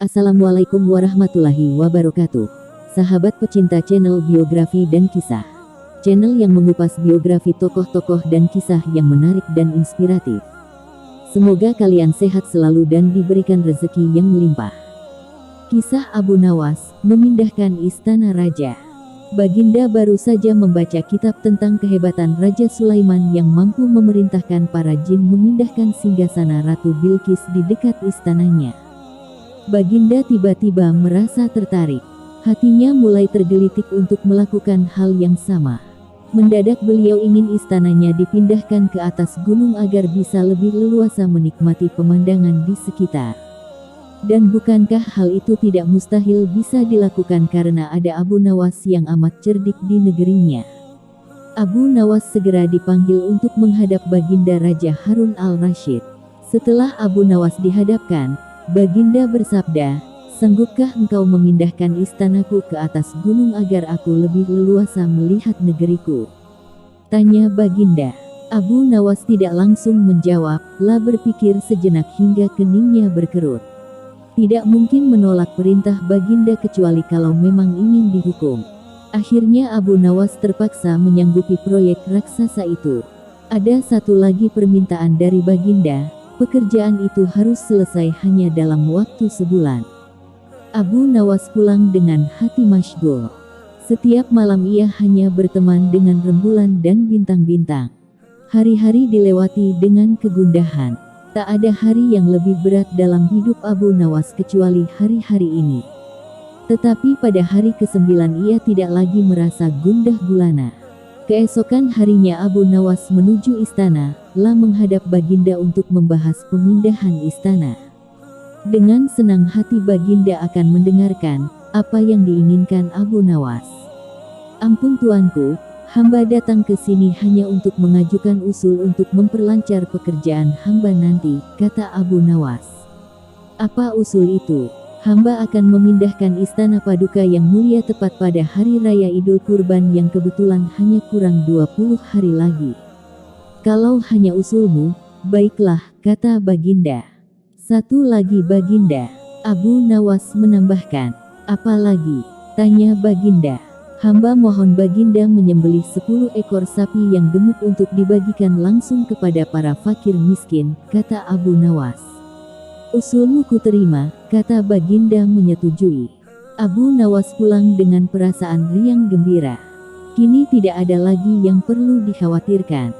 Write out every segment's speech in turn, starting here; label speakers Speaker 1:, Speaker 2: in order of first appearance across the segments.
Speaker 1: Assalamualaikum warahmatullahi wabarakatuh. Sahabat pecinta channel biografi dan kisah. Channel yang mengupas biografi tokoh-tokoh dan kisah yang menarik dan inspiratif. Semoga kalian sehat selalu dan diberikan rezeki yang melimpah. Kisah Abu Nawas, memindahkan istana raja. Baginda baru saja membaca kitab tentang kehebatan Raja Sulaiman yang mampu memerintahkan para jin memindahkan singgasana Ratu Bilqis di dekat istananya. Baginda tiba-tiba merasa tertarik. Hatinya mulai tergelitik untuk melakukan hal yang sama. Mendadak beliau ingin istananya dipindahkan ke atas gunung agar bisa lebih leluasa menikmati pemandangan di sekitar. Dan bukankah hal itu tidak mustahil bisa dilakukan karena ada Abu Nawas yang amat cerdik di negerinya. Abu Nawas segera dipanggil untuk menghadap Baginda Raja Harun al-Rasyid. Setelah Abu Nawas dihadapkan, Baginda bersabda, "Sanggupkah engkau memindahkan istanaku ke atas gunung agar aku lebih leluasa melihat negeriku?" Tanya Baginda. Abu Nawas tidak langsung menjawab, lah berpikir sejenak hingga keningnya berkerut. Tidak mungkin menolak perintah Baginda kecuali kalau memang ingin dihukum. Akhirnya Abu Nawas terpaksa menyanggupi proyek raksasa itu. Ada satu lagi permintaan dari Baginda. Pekerjaan itu harus selesai hanya dalam waktu sebulan. Abu Nawas pulang dengan hati masyghul. Setiap malam ia hanya berteman dengan rembulan dan bintang-bintang. Hari-hari dilewati dengan kegundahan. Tak ada hari yang lebih berat dalam hidup Abu Nawas kecuali hari-hari ini. Tetapi pada hari ke-9 ia tidak lagi merasa gundah gulana. Keesokan harinya Abu Nawas menuju istana, lah menghadap Baginda untuk membahas pemindahan istana. Dengan senang hati Baginda akan mendengarkan apa yang diinginkan Abu Nawas. "Ampun tuanku, hamba datang ke sini hanya untuk mengajukan usul untuk memperlancar pekerjaan hamba nanti," kata Abu Nawas. "Apa usul itu?" "Hamba akan memindahkan istana paduka yang mulia tepat pada hari raya Idul Kurban yang kebetulan hanya kurang 20 hari lagi." "Kalau hanya usulmu, baiklah," kata Baginda. "Satu lagi Baginda." Abu Nawas menambahkan. "Apa lagi?" tanya Baginda. "Hamba mohon Baginda menyembelih 10 ekor sapi yang gemuk untuk dibagikan langsung kepada para fakir miskin," kata Abu Nawas. "Usulmu kuterima," kata Baginda menyetujui. Abu Nawas pulang dengan perasaan riang gembira. Kini tidak ada lagi yang perlu dikhawatirkan.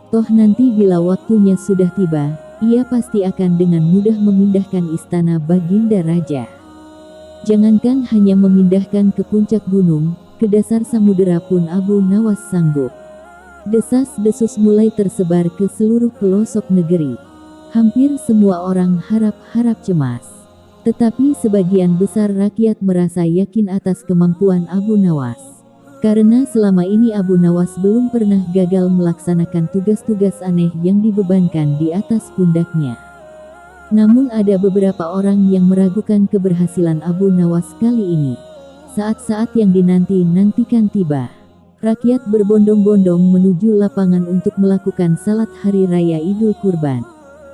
Speaker 1: Toh nanti bila waktunya sudah tiba, ia pasti akan dengan mudah memindahkan istana Baginda Raja. Jangankan hanya memindahkan ke puncak gunung, ke dasar samudera pun Abu Nawas sanggup. Desas-desus mulai tersebar ke seluruh pelosok negeri. Hampir semua orang harap-harap cemas. Tetapi sebagian besar rakyat merasa yakin atas kemampuan Abu Nawas. Karena selama ini Abu Nawas belum pernah gagal melaksanakan tugas-tugas aneh yang dibebankan di atas pundaknya. Namun ada beberapa orang yang meragukan keberhasilan Abu Nawas kali ini. Saat-saat yang dinanti-nantikan tiba. Rakyat berbondong-bondong menuju lapangan untuk melakukan salat hari raya Idul Kurban.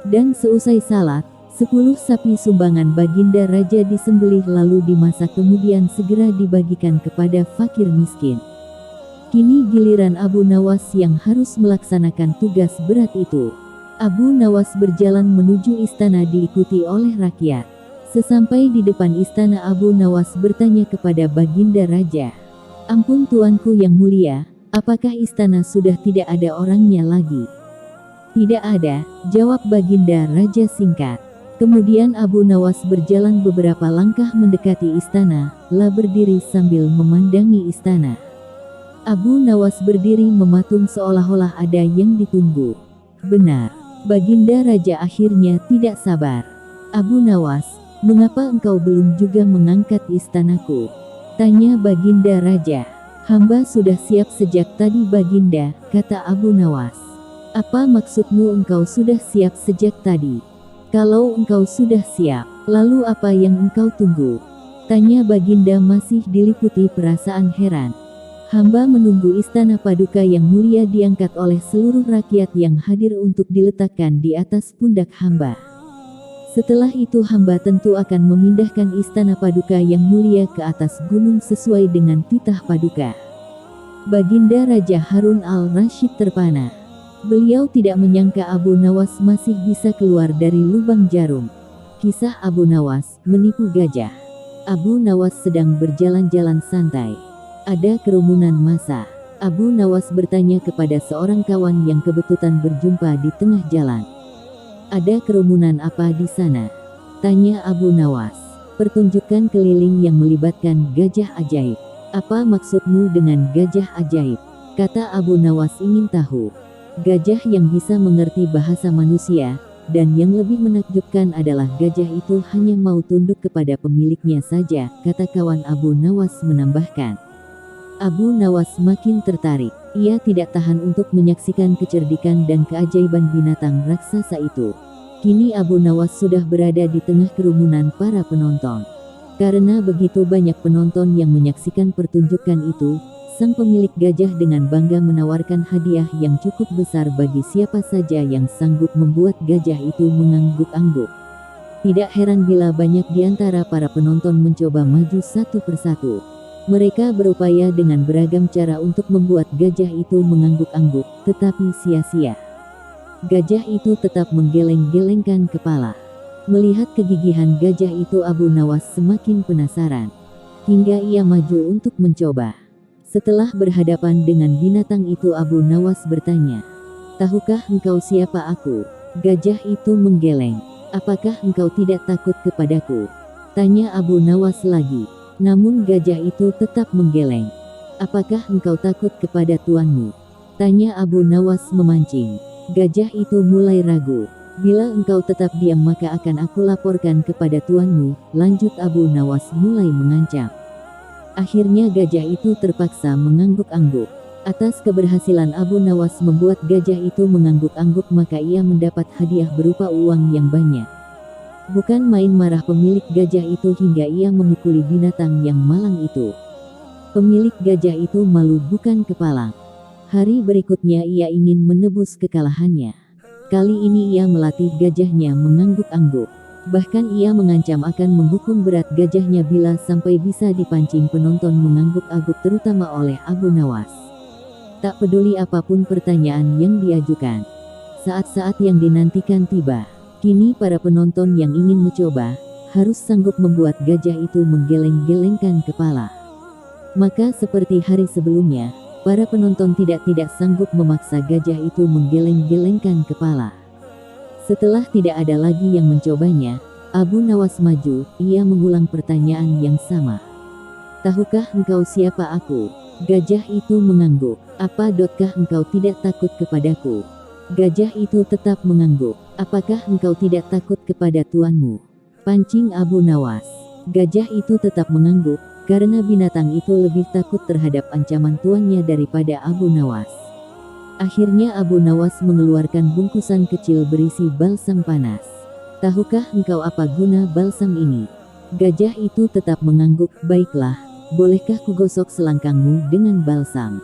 Speaker 1: Dan seusai salat, 10 sapi sumbangan Baginda Raja disembelih lalu dimasak kemudian segera dibagikan kepada fakir miskin. Kini giliran Abu Nawas yang harus melaksanakan tugas berat itu. Abu Nawas berjalan menuju istana diikuti oleh rakyat. Sesampai di depan istana Abu Nawas bertanya kepada Baginda Raja. "Ampun tuanku yang mulia, apakah istana sudah tidak ada orangnya lagi?" "Tidak ada," jawab Baginda Raja singkat. Kemudian Abu Nawas berjalan beberapa langkah mendekati istana, lah berdiri sambil memandangi istana. Abu Nawas berdiri mematung seolah-olah ada yang ditunggu. Benar, Baginda Raja akhirnya tidak sabar. "Abu Nawas, mengapa engkau belum juga mengangkat istanaku?" tanya Baginda Raja. "Hamba sudah siap sejak tadi Baginda," kata Abu Nawas. "Apa maksudmu engkau sudah siap sejak tadi? Kalau engkau sudah siap, lalu apa yang engkau tunggu?" tanya Baginda masih diliputi perasaan heran. "Hamba menunggu istana paduka yang mulia diangkat oleh seluruh rakyat yang hadir untuk diletakkan di atas pundak hamba. Setelah itu hamba tentu akan memindahkan istana Paduka yang mulia ke atas gunung sesuai dengan titah Paduka. Baginda Raja Harun al-Rasyid terpana. Beliau tidak menyangka Abu Nawas masih bisa keluar dari lubang jarum. Kisah Abu Nawas menipu gajah. Abu Nawas sedang berjalan-jalan santai. Ada kerumunan massa. Abu Nawas bertanya kepada seorang kawan yang kebetulan berjumpa di tengah jalan. "Ada kerumunan apa di sana?" tanya Abu Nawas. "Pertunjukan keliling yang melibatkan gajah ajaib." "Apa maksudmu dengan gajah ajaib?" kata Abu Nawas ingin tahu. "Gajah yang bisa mengerti bahasa manusia, dan yang lebih menakjubkan adalah gajah itu hanya mau tunduk kepada pemiliknya saja," kata kawan Abu Nawas menambahkan. Abu Nawas makin tertarik. Ia tidak tahan untuk menyaksikan kecerdikan dan keajaiban binatang raksasa itu. Kini Abu Nawas sudah berada di tengah kerumunan para penonton. Karena begitu banyak penonton yang menyaksikan pertunjukan itu, sang pemilik gajah dengan bangga menawarkan hadiah yang cukup besar bagi siapa saja yang sanggup membuat gajah itu mengangguk-angguk. Tidak heran bila banyak di antara para penonton mencoba maju satu persatu. Mereka berupaya dengan beragam cara untuk membuat gajah itu mengangguk-angguk, tetapi sia-sia. Gajah itu tetap menggeleng-gelengkan kepala. Melihat kegigihan gajah itu, Abu Nawas semakin penasaran. Hingga ia maju untuk mencoba. Setelah berhadapan dengan binatang itu, Abu Nawas bertanya, "Tahukah engkau siapa aku?" Gajah itu menggeleng. "Apakah engkau tidak takut kepadaku?" tanya Abu Nawas lagi. Namun gajah itu tetap menggeleng. "Apakah engkau takut kepada tuanmu?" tanya Abu Nawas memancing. Gajah itu mulai ragu. "Bila engkau tetap diam maka akan aku laporkan kepada tuanmu," lanjut Abu Nawas mulai mengancam. Akhirnya gajah itu terpaksa mengangguk-angguk. Atas keberhasilan Abu Nawas membuat gajah itu mengangguk-angguk, maka ia mendapat hadiah berupa uang yang banyak. Bukan main marah pemilik gajah itu hingga ia memukuli binatang yang malang itu. Pemilik gajah itu malu bukan kepalang. Hari berikutnya ia ingin menebus kekalahannya. Kali ini ia melatih gajahnya mengangguk-angguk. Bahkan ia mengancam akan menghukum berat gajahnya bila sampai bisa dipancing penonton mengangguk-angguk, terutama oleh Abu Nawas. Tak peduli apapun pertanyaan yang diajukan. Saat-saat yang dinantikan tiba. Kini para penonton yang ingin mencoba, harus sanggup membuat gajah itu menggeleng-gelengkan kepala. Maka seperti hari sebelumnya, para penonton tidak sanggup memaksa gajah itu menggeleng-gelengkan kepala. Setelah tidak ada lagi yang mencobanya, Abu Nawas maju, ia mengulang pertanyaan yang sama. "Tahukah engkau siapa aku?" Gajah itu mengangguk. Apakah engkau tidak takut kepadaku?" Gajah itu tetap mengangguk. "Apakah engkau tidak takut kepada tuanmu?" pancing Abu Nawas. Gajah itu tetap mengangguk, karena binatang itu lebih takut terhadap ancaman tuannya daripada Abu Nawas. Akhirnya Abu Nawas mengeluarkan bungkusan kecil berisi balsam panas. "Tahukah engkau apa guna balsam ini?" Gajah itu tetap mengangguk. "Baiklah, bolehkah kugosok selangkangmu dengan balsam?"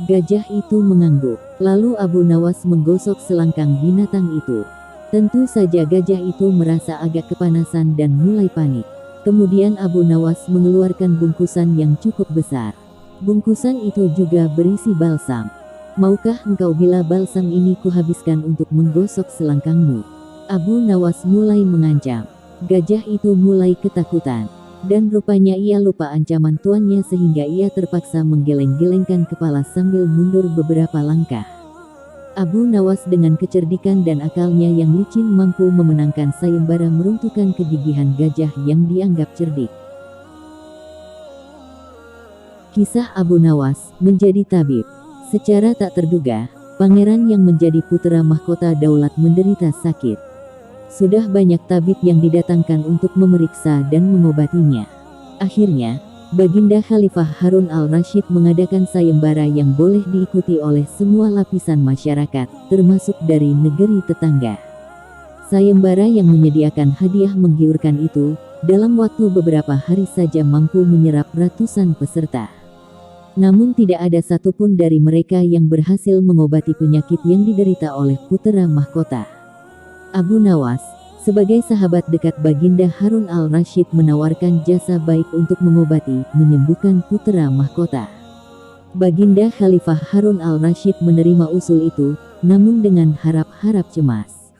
Speaker 1: Gajah itu mengangguk. Lalu Abu Nawas menggosok selangkang binatang itu. Tentu saja gajah itu merasa agak kepanasan dan mulai panik. Kemudian Abu Nawas mengeluarkan bungkusan yang cukup besar. Bungkusan itu juga berisi balsam. "Maukah engkau bila balsam ini kuhabiskan untuk menggosok selangkangmu?" Abu Nawas mulai mengancam. Gajah itu mulai ketakutan. Dan rupanya ia lupa ancaman tuannya sehingga ia terpaksa menggeleng-gelengkan kepala sambil mundur beberapa langkah. Abu Nawas dengan kecerdikan dan akalnya yang licin mampu memenangkan sayembara meruntuhkan kegigihan gajah yang dianggap cerdik. Kisah Abu Nawas menjadi tabib. Secara tak terduga, pangeran yang menjadi putra mahkota daulat menderita sakit. Sudah banyak tabib yang didatangkan untuk memeriksa dan mengobatinya. Akhirnya, Baginda Khalifah Harun al-Rasyid mengadakan sayembara yang boleh diikuti oleh semua lapisan masyarakat, termasuk dari negeri tetangga. Sayembara yang menyediakan hadiah menggiurkan itu, dalam waktu beberapa hari saja mampu menyerap ratusan peserta. Namun tidak ada satupun dari mereka yang berhasil mengobati penyakit yang diderita oleh putra mahkota. Abu Nawas, Sebagai sahabat dekat Baginda, Harun al-Rasyid menawarkan jasa baik untuk mengobati, menyembuhkan putra mahkota. Baginda Khalifah Harun al-Rasyid menerima usul itu, namun dengan harap-harap cemas.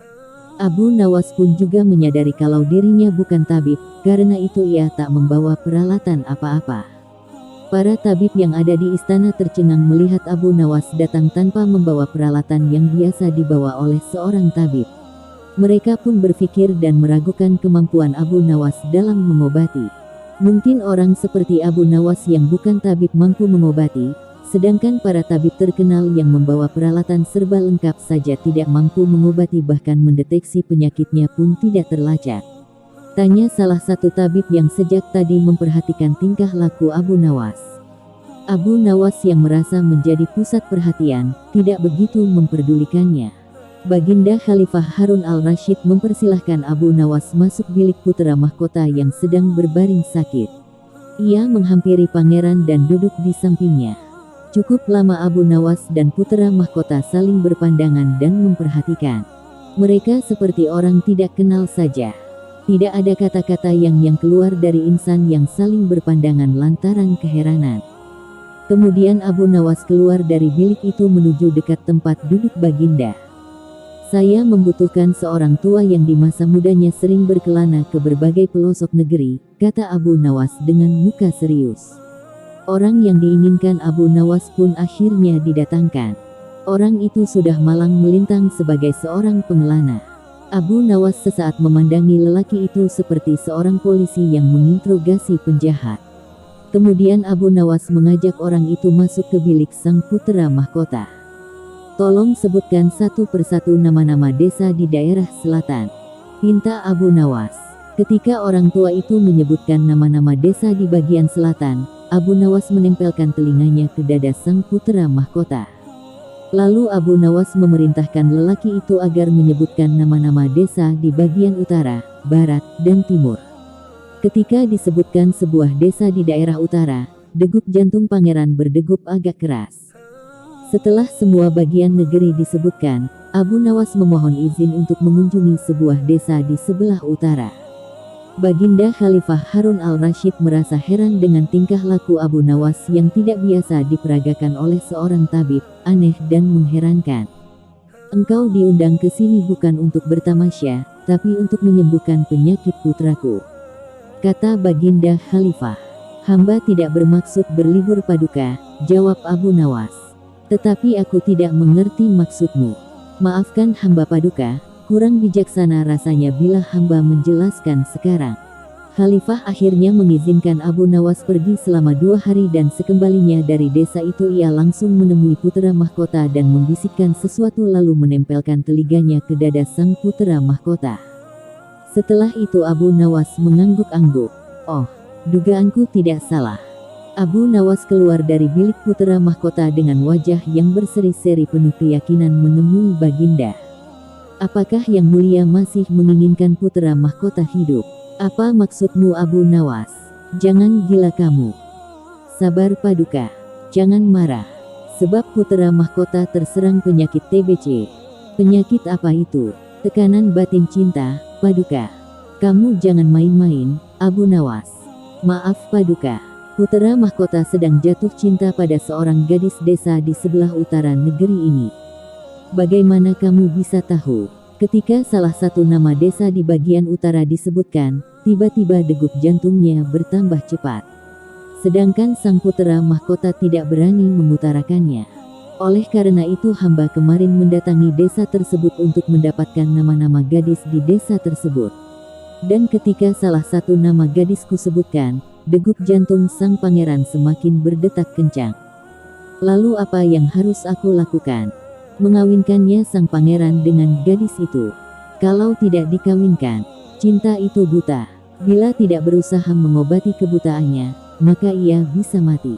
Speaker 1: Abu Nawas pun juga menyadari kalau dirinya bukan tabib, karena itu ia tak membawa peralatan apa-apa. Para tabib yang ada di istana tercengang melihat Abu Nawas datang tanpa membawa peralatan yang biasa dibawa oleh seorang tabib. Mereka pun berpikir dan meragukan kemampuan Abu Nawas dalam mengobati. Mungkin orang seperti Abu Nawas yang bukan tabib mampu mengobati, sedangkan para tabib terkenal yang membawa peralatan serba lengkap saja tidak mampu mengobati, bahkan mendeteksi penyakitnya pun tidak terlacak. Tanya salah satu tabib yang sejak tadi memperhatikan tingkah laku Abu Nawas. Abu Nawas yang merasa menjadi pusat perhatian, tidak begitu memperdulikannya. Baginda Khalifah Harun al-Rasyid mempersilahkan Abu Nawas masuk bilik putra mahkota yang sedang berbaring sakit. Ia menghampiri pangeran dan duduk di sampingnya. Cukup lama Abu Nawas dan putra mahkota saling berpandangan dan memperhatikan. Mereka seperti orang tidak kenal saja. Tidak ada kata-kata yang keluar dari insan yang saling berpandangan lantaran keheranan. Kemudian Abu Nawas keluar dari bilik itu menuju dekat tempat duduk Baginda. Saya membutuhkan seorang tua yang di masa mudanya sering berkelana ke berbagai pelosok negeri, kata Abu Nawas dengan muka serius. Orang yang diinginkan Abu Nawas pun akhirnya didatangkan. Orang itu sudah malang melintang sebagai seorang pengelana. Abu Nawas sesaat memandangi lelaki itu seperti seorang polisi yang menginterogasi penjahat. Kemudian Abu Nawas mengajak orang itu masuk ke bilik sang putra mahkota. Tolong sebutkan satu persatu nama-nama desa di daerah selatan, pinta Abu Nawas. Ketika orang tua itu menyebutkan nama-nama desa di bagian selatan, Abu Nawas menempelkan telinganya ke dada sang putra mahkota. Lalu Abu Nawas memerintahkan lelaki itu agar menyebutkan nama-nama desa di bagian utara, barat, dan timur. Ketika disebutkan sebuah desa di daerah utara, degup jantung pangeran berdegup agak keras. Setelah semua bagian negeri disebutkan, Abu Nawas memohon izin untuk mengunjungi sebuah desa di sebelah utara. Baginda Khalifah Harun al-Rasyid merasa heran dengan tingkah laku Abu Nawas yang tidak biasa diperagakan oleh seorang tabib, aneh dan mengherankan. Engkau diundang ke sini bukan untuk bertamasya, tapi untuk menyembuhkan penyakit putraku, kata Baginda Khalifah. Hamba tidak bermaksud berlibur paduka, jawab Abu Nawas. Tetapi aku tidak mengerti maksudmu. Maafkan hamba paduka, kurang bijaksana rasanya bila hamba menjelaskan sekarang. Khalifah akhirnya mengizinkan Abu Nawas pergi selama 2 hari dan sekembalinya dari desa itu ia langsung menemui putra mahkota dan membisikkan sesuatu lalu menempelkan telinganya ke dada sang putra mahkota. Setelah itu Abu Nawas mengangguk-angguk. Oh, dugaanku tidak salah. Abu Nawas keluar dari bilik putra mahkota dengan wajah yang berseri-seri penuh keyakinan menemui Baginda. Apakah yang mulia masih menginginkan putra mahkota hidup? Apa maksudmu Abu Nawas? Jangan gila kamu. Sabar paduka. Jangan marah. Sebab putra mahkota terserang penyakit TBC. Penyakit apa itu? Tekanan batin cinta, paduka. Kamu jangan main-main, Abu Nawas. Maaf paduka. Putra mahkota sedang jatuh cinta pada seorang gadis desa di sebelah utara negeri ini. Bagaimana kamu bisa tahu? Ketika salah satu nama desa di bagian utara disebutkan, tiba-tiba degup jantungnya bertambah cepat. Sedangkan sang putra mahkota tidak berani mengutarakannya. Oleh karena itu hamba kemarin mendatangi desa tersebut untuk mendapatkan nama-nama gadis di desa tersebut. Dan ketika salah satu nama gadisku sebutkan, degup jantung sang pangeran semakin berdetak kencang. Lalu apa yang harus aku lakukan? Mengawinkannya sang pangeran dengan gadis itu. Kalau tidak dikawinkan, cinta itu buta. Bila tidak berusaha mengobati kebutaannya, maka ia bisa mati.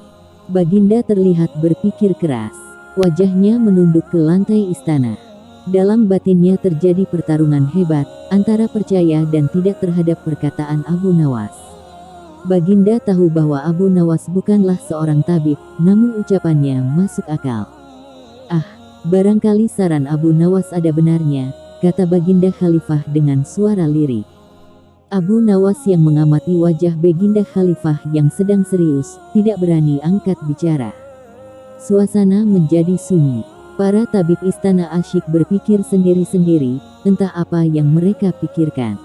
Speaker 1: Baginda terlihat berpikir keras. Wajahnya menunduk ke lantai istana. Dalam batinnya terjadi pertarungan hebat antara percaya dan tidak terhadap perkataan Abu Nawas. Baginda tahu bahwa Abu Nawas bukanlah seorang tabib, namun ucapannya masuk akal. Barangkali saran Abu Nawas ada benarnya, kata Baginda Khalifah dengan suara lirih. Abu Nawas yang mengamati wajah Baginda Khalifah yang sedang serius, tidak berani angkat bicara. Suasana menjadi sunyi. Para tabib istana asyik berpikir sendiri-sendiri, entah apa yang mereka pikirkan.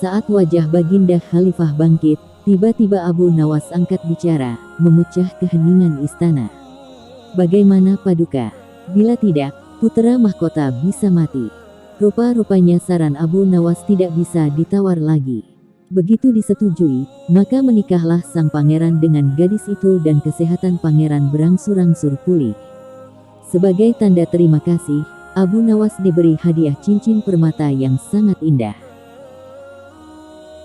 Speaker 1: Saat wajah Baginda Khalifah bangkit, tiba-tiba Abu Nawas angkat bicara, memecah keheningan istana. Bagaimana Paduka? Bila tidak, putra mahkota bisa mati. Rupa-rupanya saran Abu Nawas tidak bisa ditawar lagi. Begitu disetujui, maka menikahlah sang pangeran dengan gadis itu dan kesehatan pangeran berangsur-angsur pulih. Sebagai tanda terima kasih, Abu Nawas diberi hadiah cincin permata yang sangat indah.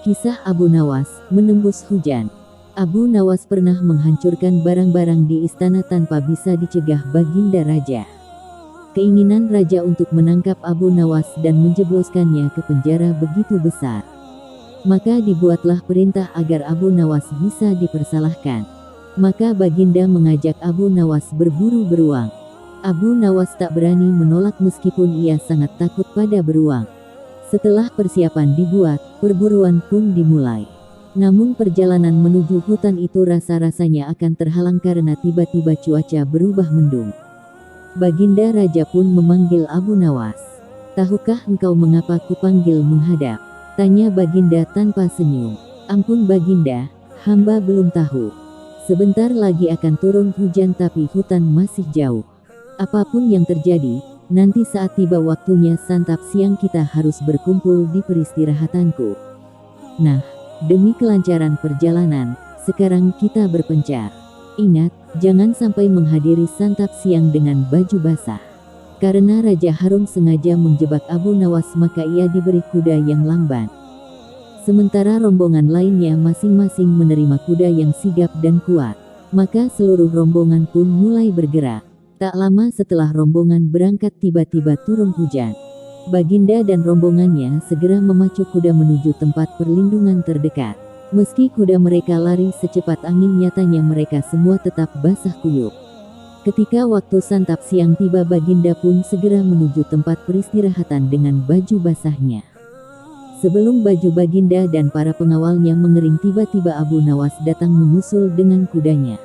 Speaker 1: Kisah Abu Nawas, menembus hujan. Abu Nawas pernah menghancurkan barang-barang di istana tanpa bisa dicegah Baginda Raja. Keinginan raja untuk menangkap Abu Nawas dan menjebloskannya ke penjara begitu besar. Maka dibuatlah perintah agar Abu Nawas bisa dipersalahkan. Maka Baginda mengajak Abu Nawas berburu beruang. Abu Nawas tak berani menolak meskipun ia sangat takut pada beruang. Setelah persiapan dibuat, perburuan pun dimulai. Namun perjalanan menuju hutan itu rasa-rasanya akan terhalang karena tiba-tiba cuaca berubah mendung. Baginda Raja pun memanggil Abu Nawas. "Tahukah engkau mengapa kupanggil menghadap?" tanya Baginda tanpa senyum. "Ampun Baginda, hamba belum tahu. Sebentar lagi akan turun hujan tapi hutan masih jauh. Apapun yang terjadi, nanti saat tiba waktunya santap siang kita harus berkumpul di peristirahatanku. Nah, demi kelancaran perjalanan, sekarang kita berpencar. Ingat, jangan sampai menghadiri santap siang dengan baju basah." Karena Raja Harun sengaja menjebak Abu Nawas maka ia diberi kuda yang lamban. Sementara rombongan lainnya masing-masing menerima kuda yang sigap dan kuat. Maka seluruh rombongan pun mulai bergerak. Tak lama setelah rombongan berangkat tiba-tiba turun hujan. Baginda dan rombongannya segera memacu kuda menuju tempat perlindungan terdekat. Meski kuda mereka lari secepat angin nyatanya mereka semua tetap basah kuyup. Ketika waktu santap siang tiba Baginda pun segera menuju tempat peristirahatan dengan baju basahnya. Sebelum baju Baginda dan para pengawalnya mengering tiba-tiba Abu Nawas datang menyusul dengan kudanya.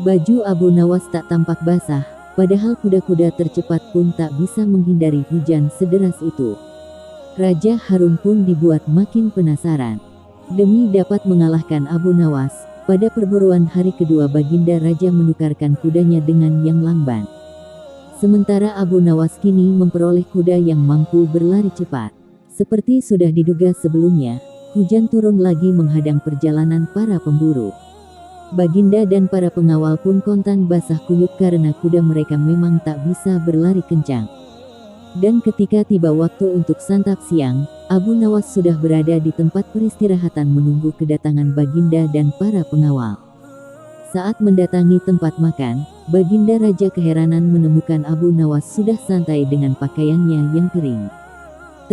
Speaker 1: Baju Abu Nawas tak tampak basah, padahal kuda-kuda tercepat pun tak bisa menghindari hujan sederas itu. Raja Harun pun dibuat makin penasaran. Demi dapat mengalahkan Abu Nawas, pada perburuan hari kedua Baginda Raja menukarkan kudanya dengan yang lamban. Sementara Abu Nawas kini memperoleh kuda yang mampu berlari cepat. Seperti sudah diduga sebelumnya, hujan turun lagi menghadang perjalanan para pemburu. Baginda dan para pengawal pun kontan basah kuyup karena kuda mereka memang tak bisa berlari kencang. Dan ketika tiba waktu untuk santap siang, Abu Nawas sudah berada di tempat peristirahatan menunggu kedatangan Baginda dan para pengawal. Saat mendatangi tempat makan, Baginda Raja keheranan menemukan Abu Nawas sudah santai dengan pakaiannya yang kering.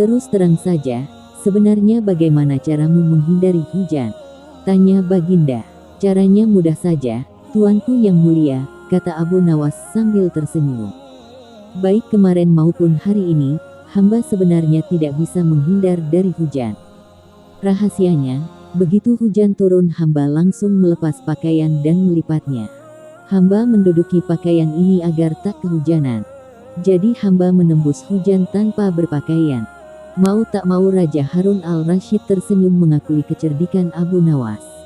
Speaker 1: "Terus terang saja, sebenarnya bagaimana caramu menghindari hujan?" tanya Baginda. "Caranya mudah saja, Tuanku yang mulia," kata Abu Nawas sambil tersenyum. "Baik kemarin maupun hari ini, hamba sebenarnya tidak bisa menghindar dari hujan. Rahasianya, begitu hujan turun hamba langsung melepas pakaian dan melipatnya. Hamba menduduki pakaian ini agar tak kehujanan. Jadi hamba menembus hujan tanpa berpakaian." Mau tak mau Raja Harun al-Rashid tersenyum mengakui kecerdikan Abu Nawas.